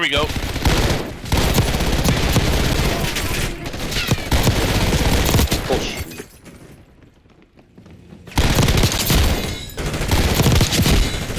we go.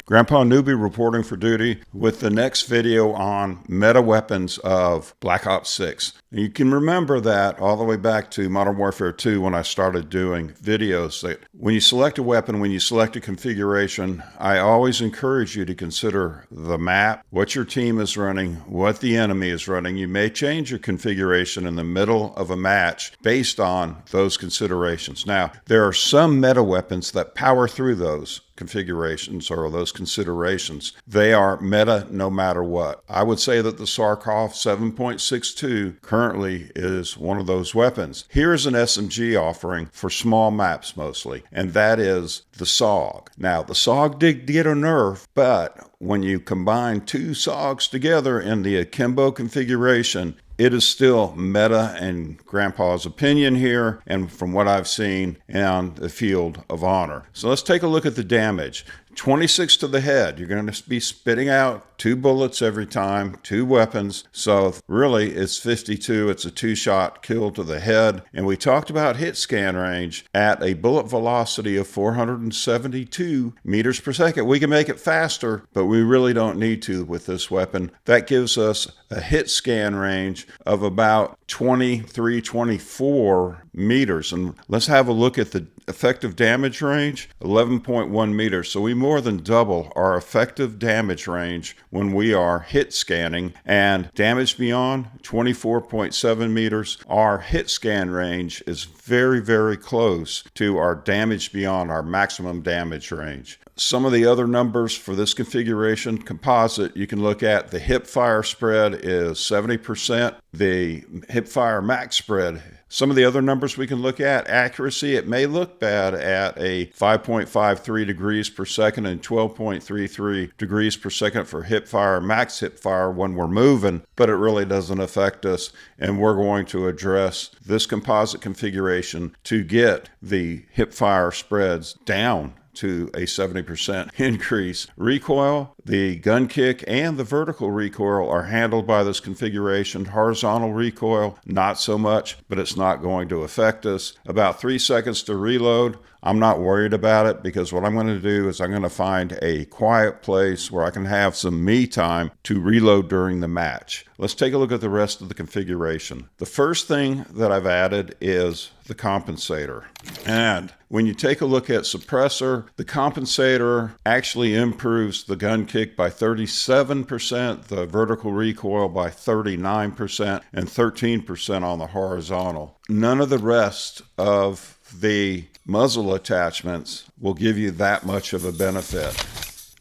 Grandpa Nooby reporting for duty with the next video on meta weapons of Black Ops 6. You can remember that all the way back to Modern Warfare 2 when I started doing videos that when you select a weapon, when you select a configuration, I always encourage you to consider the map, what your team is running, what the enemy is running. You may change your configuration in the middle of a match based on those considerations. Now, there are some meta weapons that power through those configurations or those considerations. They are meta no matter what. I would say that the Sarkov 7.62 currently is one of those weapons. Here's an SMG offering for small maps mostly, and that is the Saug. Now, the Saug did get a nerf, but when you combine two Saugs together in the Akimbo configuration, it is still meta in Grandpa's opinion here, and from what I've seen on the field of honor. So let's take a look at the damage. 26 to the head. You're going to be spitting out 2 bullets every time, 2 weapons. So really it's 52. It's a 2-shot kill to the head. And we talked about hit scan range at a bullet velocity of 472 meters per second. We can make it faster, but we really don't need to with this weapon. That gives us a hit scan range of about 23, 24 meters. And let's have a look at the effective damage range, 11.1 meters. So we more than double our effective damage range when we are hit scanning, and damage beyond 24.7 meters. Our hit scan range is very, very close to our damage beyond our maximum damage range. Some of the other numbers for this configuration composite, you can look at the hip fire spread is 70%. The hip fire max spread. Some of the other numbers we can look at, accuracy, it may look bad at a 5.53 degrees per second and 12.33 degrees per second for hip fire, max hip fire when we're moving, but it really doesn't affect us. And we're going to address this composite configuration to get the hip fire spreads down to a 70% increase. Recoil, the gun kick, and the vertical recoil are handled by this configuration. Horizontal recoil, not so much, but it's not going to affect us. About 3 seconds to reload. I'm not worried about it because what I'm going to do is I'm going to find a quiet place where I can have some me time to reload during the match. Let's take a look at the rest of the configuration. The first thing that I've added is the compensator. And when you take a look at suppressor, the compensator actually improves the gun kick by 37%, the vertical recoil by 39%, and 13% on the horizontal. None of the rest of the muzzle attachments will give you that much of a benefit.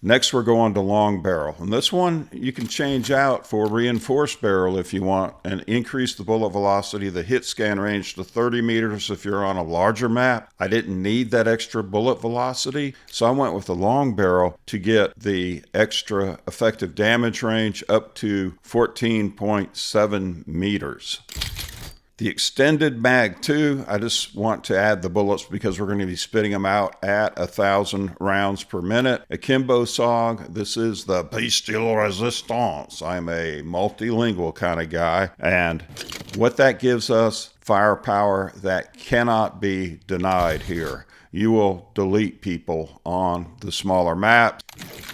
Next, we're going to long barrel. And this one you can change out for reinforced barrel if you want and increase the bullet velocity, the hit scan range to 30 meters if you're on a larger map. I didn't need that extra bullet velocity, so I went with the long barrel to get the extra effective damage range up to 14.7 meters. The extended mag 2, I just want to add the bullets because we're going to be spitting them out at 1,000 rounds per minute. Akimbo Saug, this is the Bestial Resistance. I'm a multilingual kind of guy, and what that gives us, firepower that cannot be denied here. You will delete people on the smaller maps.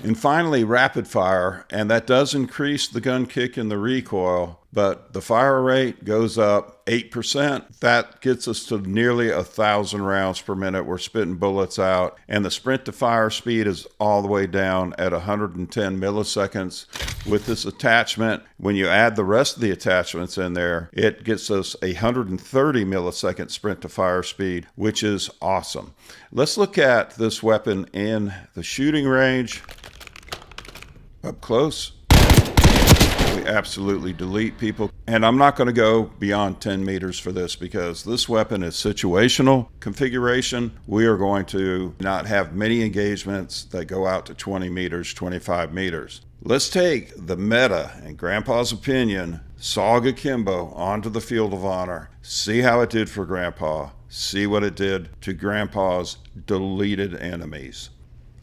And finally, rapid fire, and that does increase the gun kick and the recoil, but the fire rate goes up 8%. That gets us to nearly 1,000 rounds per minute. We're spitting bullets out, and the sprint to fire speed is all the way down at 110 milliseconds. With this attachment, when you add the rest of the attachments in there, it gets us 130 millisecond sprint to fire speed, which is awesome. Let's look at this weapon in the shooting range. Up close, we absolutely delete people. And I'm not going to go beyond 10 meters for this because this weapon is situational configuration. We are going to not have many engagements that go out to 20 meters, 25 meters. Let's take the meta, in Grandpa's opinion, Saug Akimbo onto the field of honor. See how it did for Grandpa. See what it did to Grandpa's deleted enemies.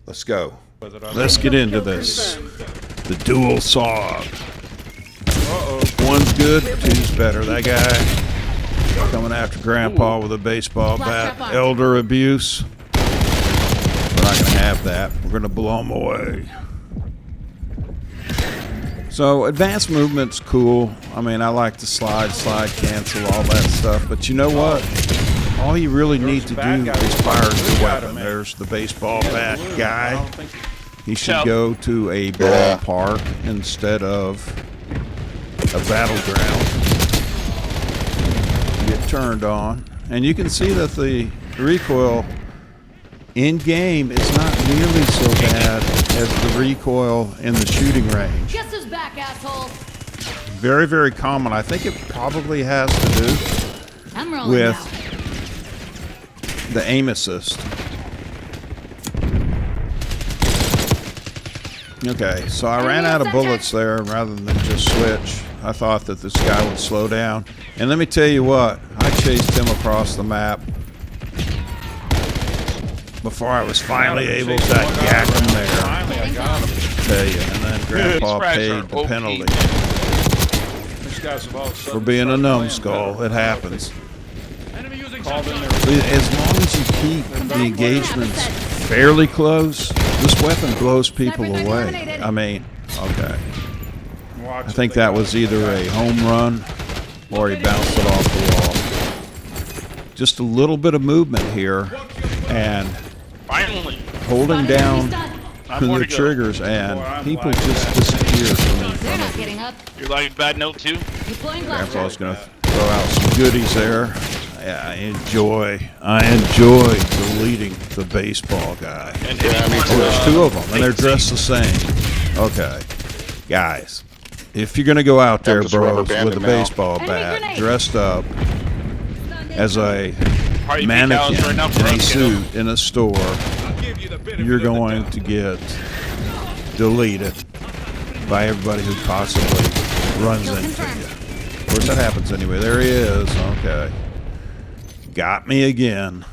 Let's go. Let's get into this. The dual Saug. One's good, two's better. That guy coming after Grandpa with a baseball bat. Elder abuse. We're not going to have that. We're going to blow him away. So advanced movement's cool. I mean, I like to slide, cancel, all that stuff. But you know what? All you really need to do is fire your weapon. There's the baseball bat guy. He should go to a ballpark instead of a battleground. Get turned on. And you can see that the recoil in-game is not nearly so bad as the recoil in the shooting range. Guess who's back, asshole? Very, very common. I think it probably has to do with the aim assist. Okay, so I ran out of bullets there rather than just switch. I thought that this guy would slow down. And let me tell you what, I chased him across the map before I was finally able to yak him there. Finally, I got him. Tell you, and then Grandpa paid the penalty for being a numbskull. It happens. As long as you keep the engagements fairly close, this weapon blows people away. I mean, okay. I think that was either a home run or he bounced it off the wall. Just a little bit of movement here, and holding down the triggers, and people just disappear from in front of you. You're like bad note too? Grandpa's going to throw out some goodies there. Yeah, I enjoy deleting the baseball guy. There's two of them, and they're dressed the same. Okay, guys, if you're going to go out there, bros, with a baseball bat, dressed up as a mannequin in a suit in a store, you're going to get deleted by everybody who possibly runs into you. Of course, that happens anyway. There he is. Okay. Got me again.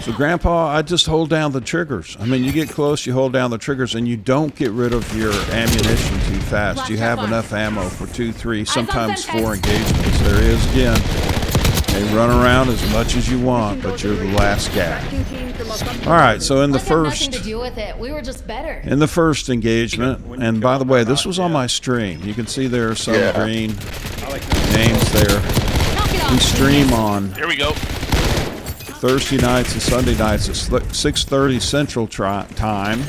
So, Grandpa, I just hold down the triggers. I mean, you get close, you hold down the triggers, and you don't get rid of your ammunition too fast. You have enough ammo for 2, 3, sometimes 4 engagements. There he is again. They run around as much as you want, but you're the last guy. All right, so in the first engagement, and by the way, this was on my stream. You can see there are some green names there. We stream on Thursday nights and Sunday nights at 6:30 Central Time.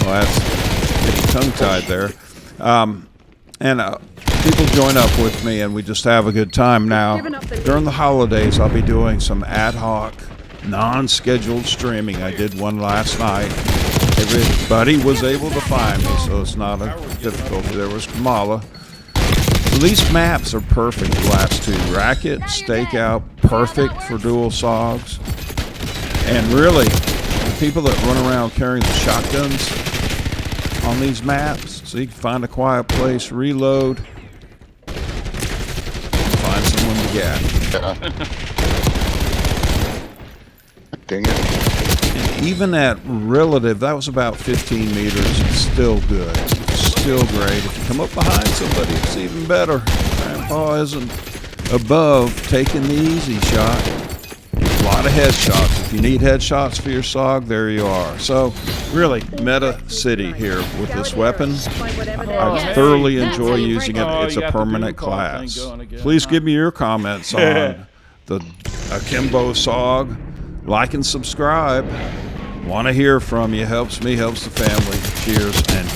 Well, that's getting tongue-tied there. People join up with me, and we just have a good time. Now, during the holidays, I'll be doing some ad hoc, non-scheduled streaming. I did one last night. Everybody was able to find me, so it's not a difficulty. There was Kamala. These maps are perfect, the last two. Racket, Stakeout, perfect for dual Saugs. And really, the people that run around carrying the shotguns on these maps, so you can find a quiet place, reload, find someone to get. Dang it. And even at relative, that was about 15 meters, it's still good. Still great. If you come up behind somebody, it's even better. Grandpa isn't above taking the easy shot. A lot of headshots. If you need headshots for your Saug, there you are. So, really, meta city here with this weapon. I thoroughly enjoy using it. It's a permanent class. Please give me your comments on the Akimbo Saug. Like and subscribe. Want to hear from you. Helps me, helps the family. Cheers and